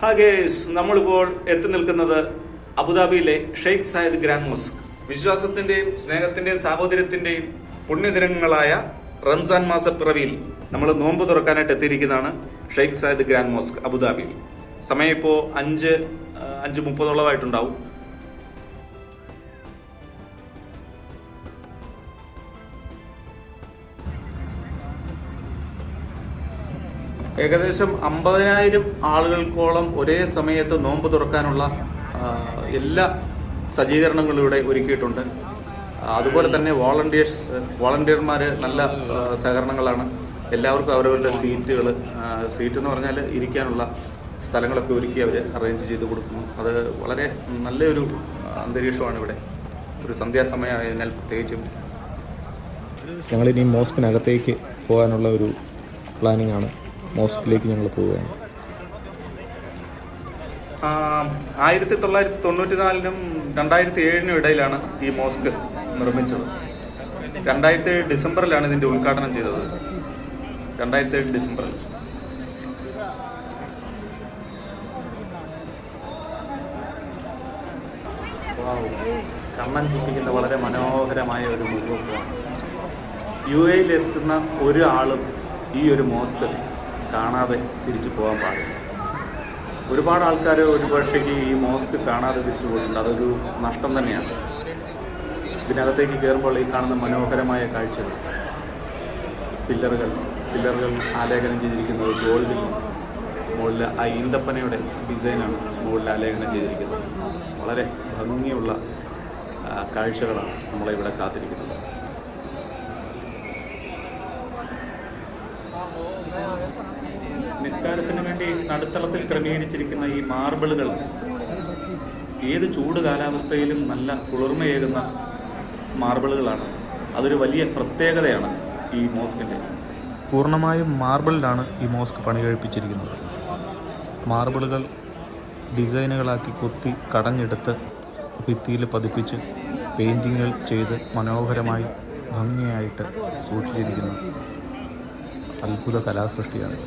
ಹಾಗೆ നമ്മളിപ്പോൾ എത്തി നിൽക്കുന്നത് അബുദാബിയിലെ ഷെയ്ഖ് സയദ് ഗ്രാൻഡ് മോസ്ക്. വിശ്വാസത്തിന്റെയും സ്നേഹത്തിന്റെയും സാഹോദര്യത്തിന്റെയും പുണ്യദിനങ്ങളായ റംസാൻ മാസപ്പിറവിയിൽ നമ്മൾ നോമ്പ് തുറക്കാനായിട്ട് എത്തിയിരിക്കുന്നതാണ് ഷെയ്ഖ് സയദ് ഗ്രാൻഡ് മോസ്ക് അബുദാബിയിൽ. സമയം ഇപ്പോൾ 5:30 ഏകദേശം 50,000 ആളുകൾക്കോളം ഒരേ സമയത്ത് നോമ്പ് തുറക്കാനുള്ള എല്ലാ സജ്ജീകരണങ്ങളും ഇവിടെ ഒരുക്കിയിട്ടുണ്ട്. അതുപോലെ തന്നെ വോളണ്ടിയർമാർ നല്ല സഹകരണങ്ങളാണ്. എല്ലാവർക്കും അവരവരുടെ സീറ്റ് എന്ന് പറഞ്ഞാൽ ഇരിക്കാനുള്ള സ്ഥലങ്ങളൊക്കെ ഒരുക്കി അവർ അറേഞ്ച് ചെയ്ത് കൊടുക്കുന്നു. അത് വളരെ നല്ലൊരു അന്തരീക്ഷമാണ് ഇവിടെ. ഒരു സന്ധ്യാസമയമായതിനാൽ പ്രത്യേകിച്ചും. ഞങ്ങളിനി മോസ്കിനകത്തേക്ക് പോകാനുള്ള ഒരു പ്ലാനിങ് ആണ്. മോസ്കിലേക്ക് ഞങ്ങൾ പോവുകയാണ്. 1994-നും 2007-നും ഇടയിലാണ് ഈ മോസ്ക് നിർമ്മിച്ചത്. 2007 ഡിസംബറിലാണ് ഇതിന്റെ ഉദ്ഘാടനം ചെയ്തത്. 2007 ഡിസംബറിൽ. കണ്ണൻ ചിപ്പിക്കുന്ന വളരെ മനോഹരമായ ഒരു മുഹൂർത്തമാണ്. UAE-യിലെത്തുന്ന ഒരാളും ഈ ഒരു മോസ്ക് കാണാതെ തിരിച്ചു പോകാൻ പാടില്ല. ഒരുപാട് ആൾക്കാർ ഒരുപക്ഷേക്ക് ഈ മോസ്ക് കാണാതെ തിരിച്ചു പോയിട്ടുണ്ട്. അതൊരു നഷ്ടം തന്നെയാണ്. ഇതിനകത്തേക്ക് കയറുമ്പോൾ ഈ കാണുന്ന മനോഹരമായ കാഴ്ചകൾ, പില്ലറുകൾ ആലേഖനം ചെയ്തിരിക്കുന്നത് ഗോൾഡിൽ, മുകളിൽ ആ ഈന്തപ്പനയുടെ ഡിസൈനാണ് മുകളിൽ ആലേഖനം ചെയ്തിരിക്കുന്നത്. വളരെ ഭംഗിയുള്ള കാഴ്ചകളാണ് നമ്മളെ ഇവിടെ കാത്തിരിക്കുന്നത്. നിസ്കാരത്തിന് വേണ്ടി നടുത്തളത്തിൽ ക്രമീകരിച്ചിരിക്കുന്ന ഈ മാർബിളുകൾ ഏത് ചൂട് കാലാവസ്ഥയിലും നല്ല കുളിർമയേകുന്ന മാർബിളുകളാണ്. അതൊരു വലിയ പ്രത്യേകതയാണ് ഈ മോസ്കിൻ്റെ. പൂർണ്ണമായും മാർബിളിലാണ് ഈ മോസ്ക് പണി കഴിപ്പിച്ചിരിക്കുന്നത്. മാർബിളുകൾ ഡിസൈനുകളാക്കി കൊത്തി കടഞ്ഞെടുത്ത് ഭിത്തിയിൽ പതിപ്പിച്ച് പെയിൻറ്റിങ്ങുകൾ ചെയ്ത് മനോഹരമായി ഭംഗിയായിട്ട് സൂക്ഷിച്ചിരിക്കുന്ന അത്ഭുത കലാസൃഷ്ടിയാണ്.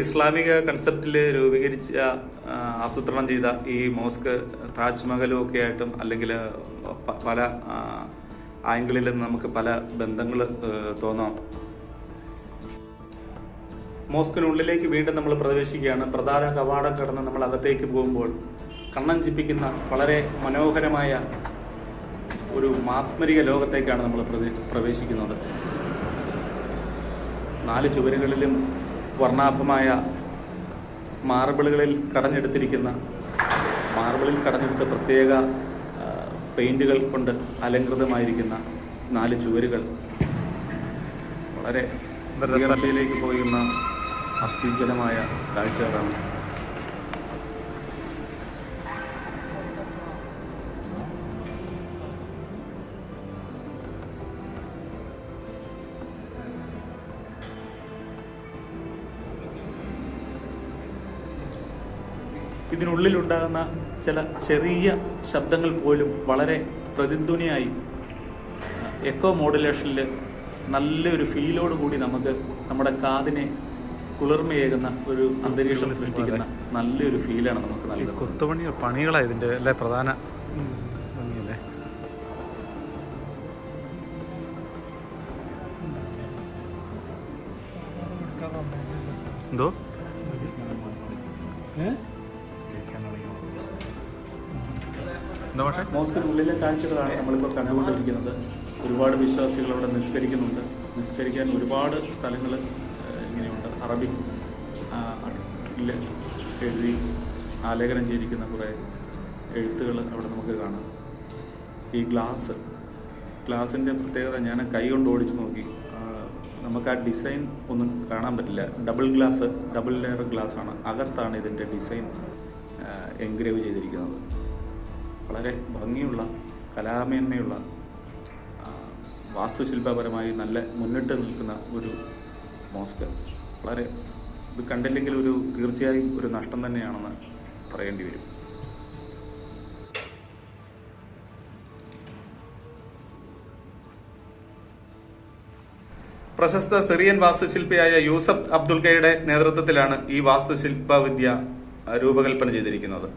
ഇസ്ലാമിക കൺസെപ്റ്റിൽ രൂപീകരിച്ച ആസൂത്രണം ചെയ്ത ഈ മോസ്ക് താജ്മഹലും ഒക്കെ ആയിട്ടും അല്ലെങ്കിൽ പല ആംഗിളിലും നമുക്ക് പല ബന്ധങ്ങൾ തോന്നാം. മോസ്കിനുള്ളിലേക്ക് വീണ്ടും നമ്മൾ പ്രവേശിക്കുകയാണ്. പ്രധാന കവാടം കടന്ന് നമ്മൾ അകത്തേക്ക് പോകുമ്പോൾ കണ്ണൻ ചിപ്പിക്കുന്ന വളരെ മനോഹരമായ ഒരു മാസ്മരിക ലോകത്തേക്കാണ് നമ്മൾ പ്രവേശിക്കുന്നത്. 4 ചുവരുകളിലും വർണ്ണാഭമായ മാർബിളിൽ കടഞ്ഞെടുത്ത പ്രത്യേക പെയിന്റുകൾ കൊണ്ട് അലങ്കൃതമായിരിക്കുന്ന 4 ചുവരുകൾ വളരെ ഉയർച്ചയിലേക്ക് പോയുന്ന അത്യുജ്വലമായ കാഴ്ചകളാണ്. ഇതിനുള്ളിലുണ്ടാകുന്ന ചില ചെറിയ ശബ്ദങ്ങൾ പോലും വളരെ പ്രതിധ്വനിയായി എക്കോ മോഡുലേഷനിൽ നല്ലൊരു ഫീലോടുകൂടി നമുക്ക് നമ്മുടെ കാതിനെ കുളിർമയേകുന്ന ഒരു അന്തരീക്ഷം സൃഷ്ടിക്കുന്ന നല്ലൊരു ഫീലാണ് നമുക്ക് നൽകുന്നത്. കൊത്തുപണി പണികളാണ് ഇതിൻ്റെ അല്ലേ പ്രധാന ഭംഗിയല്ലേ. എന്തോ മോസ്കിനുള്ളിലെ കാഴ്ചകളാണ് നമ്മളിപ്പോൾ കണ്ടുകൊണ്ടിരിക്കുന്നത്. ഒരുപാട് വിശ്വാസികൾ അവിടെ നിസ്കരിക്കുന്നുണ്ട്. നിസ്കരിക്കാൻ ഒരുപാട് സ്ഥലങ്ങൾ ഇങ്ങനെയുണ്ട്. അറബിക് എഴുതി ആലേഖനം ചെയ്തിരിക്കുന്ന കുറേ എഴുത്തുകൾ അവിടെ നമുക്ക് കാണാം. ഈ ഗ്ലാസിൻ്റെ പ്രത്യേകത ഞാൻ കൈ കൊണ്ട് ഓടിച്ചു നോക്കി. നമുക്ക് ആ ഡിസൈൻ ഒന്നും കാണാൻ പറ്റില്ല. ഡബിൾ ലെയർ ഗ്ലാസ്സാണ്. അകത്താണ് ഇതിൻ്റെ ഡിസൈൻ എൻഗ്രേവ് ചെയ്തിരിക്കുന്നത്. വളരെ ഭംഗിയുള്ള കലാമേന്മയുള്ള വാസ്തുശില്പപരമായി നല്ല മുന്നിട്ട് നിൽക്കുന്ന ഒരു മോസ്ക്. ഇത് കണ്ടില്ലെങ്കിൽ തീർച്ചയായും ഒരു നഷ്ടം തന്നെയാണെന്ന് പറയേണ്ടി വരും. പ്രശസ്ത സിറിയൻ വാസ്തുശില്പിയായ യൂസഫ് അബ്ദുൽ കയുടെ നേതൃത്വത്തിലാണ് ഈ വാസ്തുശില്പ വിദ്യ രൂപകൽപ്പന ചെയ്തിരിക്കുന്നത്.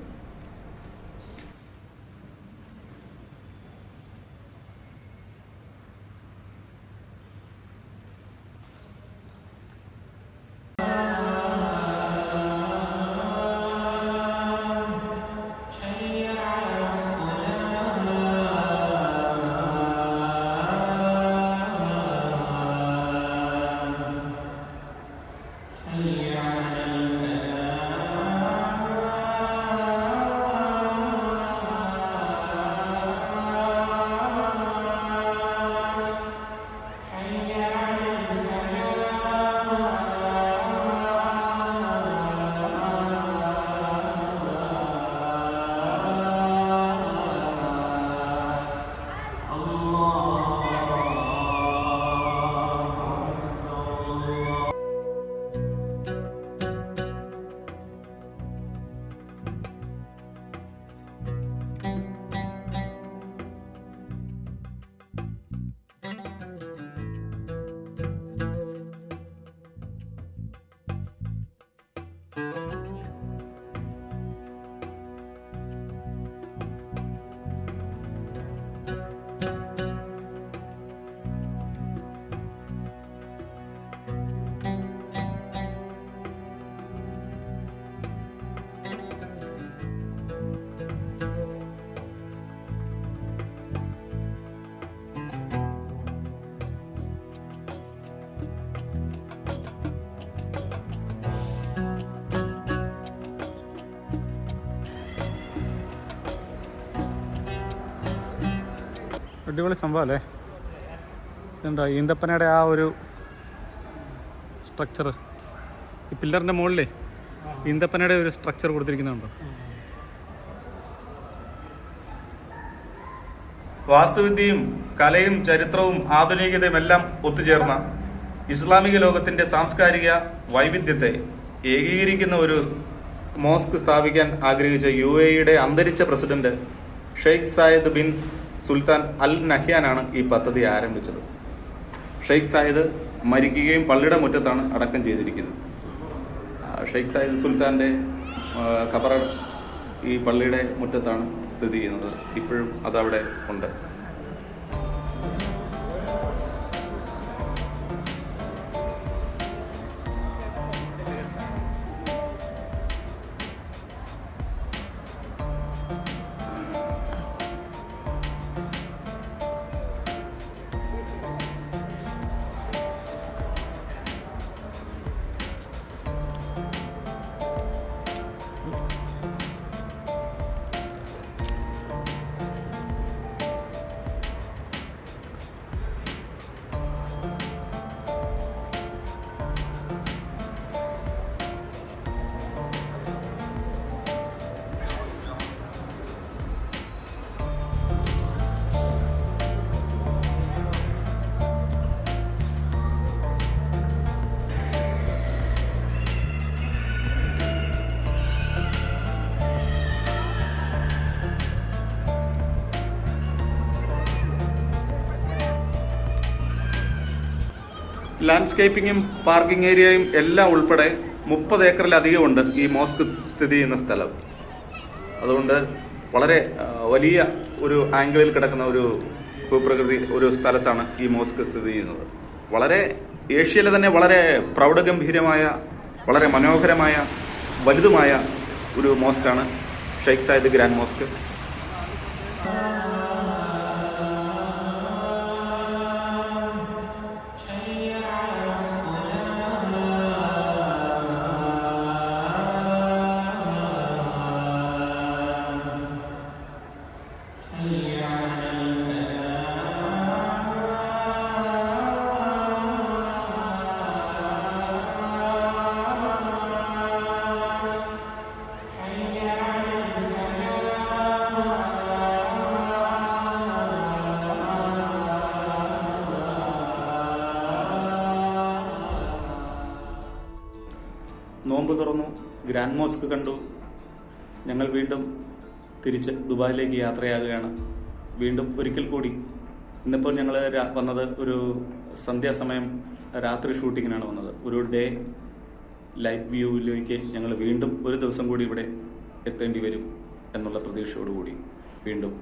അടിപൊളി സംഭവം അല്ലേ? എന്താ ഈന്തപ്പനയുടെ ആ ഒരു സ്ട്രക്ചർ, ഈ പില്ലറിൻ്റെ മുകളിലേ ഈന്തപ്പനയുടെ ഒരു സ്ട്രക്ചർ കൊടുത്തിരിക്കുന്നുണ്ടോ? വാസ്തുവിദ്യയും കലയും ചരിത്രവും ആധുനികതയും എല്ലാം ഒത്തുചേർന്ന ഇസ്ലാമിക ലോകത്തിന്റെ സാംസ്കാരിക വൈവിധ്യത്തെ ഏകീകരിക്കുന്ന ഒരു മോസ്ക് സ്ഥാപിക്കാൻ ആഗ്രഹിച്ച UAE അന്തരിച്ച president Sheikh Zayed bin Sultan al നഹ്യാനാണ് ഈ പദ്ധതി ആരംഭിച്ചത്. ഷെയ്ഖ് സായിദ് മരിക്കുകയും പള്ളിയുടെ മുറ്റത്താണ് അടക്കം ചെയ്തിരിക്കുന്നത്. ഷെയ്ഖ് സായിദ് സുൽത്താൻ്റെ ഖബർ ഈ പള്ളിയുടെ മുറ്റത്താണ് സ്ഥിതി ചെയ്യുന്നത്. ഇപ്പോഴും അതവിടെ ഉണ്ട്. ലാൻഡ്സ്കേപ്പിങ്ങും പാർക്കിംഗ് ഏരിയയും എല്ലാം ഉൾപ്പെടെ 30 ഏക്കറിലധികം ഉണ്ട് ഈ മോസ്ക് സ്ഥിതി ചെയ്യുന്ന സ്ഥലം. അതുകൊണ്ട് വളരെ വലിയ ഒരു ആംഗിളിൽ കിടക്കുന്ന ഒരു ഭൂപ്രകൃതി ഒരു സ്ഥലത്താണ് ഈ മോസ്ക് സ്ഥിതി ചെയ്യുന്നത്. വളരെ ഏഷ്യയിലെ തന്നെ വളരെ പ്രൗഢഗംഭീരമായ, വളരെ മനോഹരമായ, വലുതുമായ ഒരു മോസ്കാണ് ഷെയ്ഖ് സായിദ് ഗ്രാൻഡ് മോസ്ക്. നോമ്പ് തുറന്നു, ഗ്രാൻഡ് മോസ്ക് കണ്ടു. ഞങ്ങൾ വീണ്ടും തിരിച്ച് ദുബായിലേക്ക് യാത്രയാകുകയാണ്. വീണ്ടും ഒരിക്കൽ കൂടി ഇന്നിപ്പോൾ ഞങ്ങൾ വന്നത് ഒരു സന്ധ്യാസമയം രാത്രി ഷൂട്ടിങ്ങിനാണ് വന്നത്. ഒരു ഡേ ലൈറ്റ് വ്യൂവിലേക്ക് ഞങ്ങൾ വീണ്ടും ഒരു ദിവസം കൂടി ഇവിടെ എത്തേണ്ടി വരും എന്നുള്ള പ്രതീക്ഷയോടുകൂടി വീണ്ടും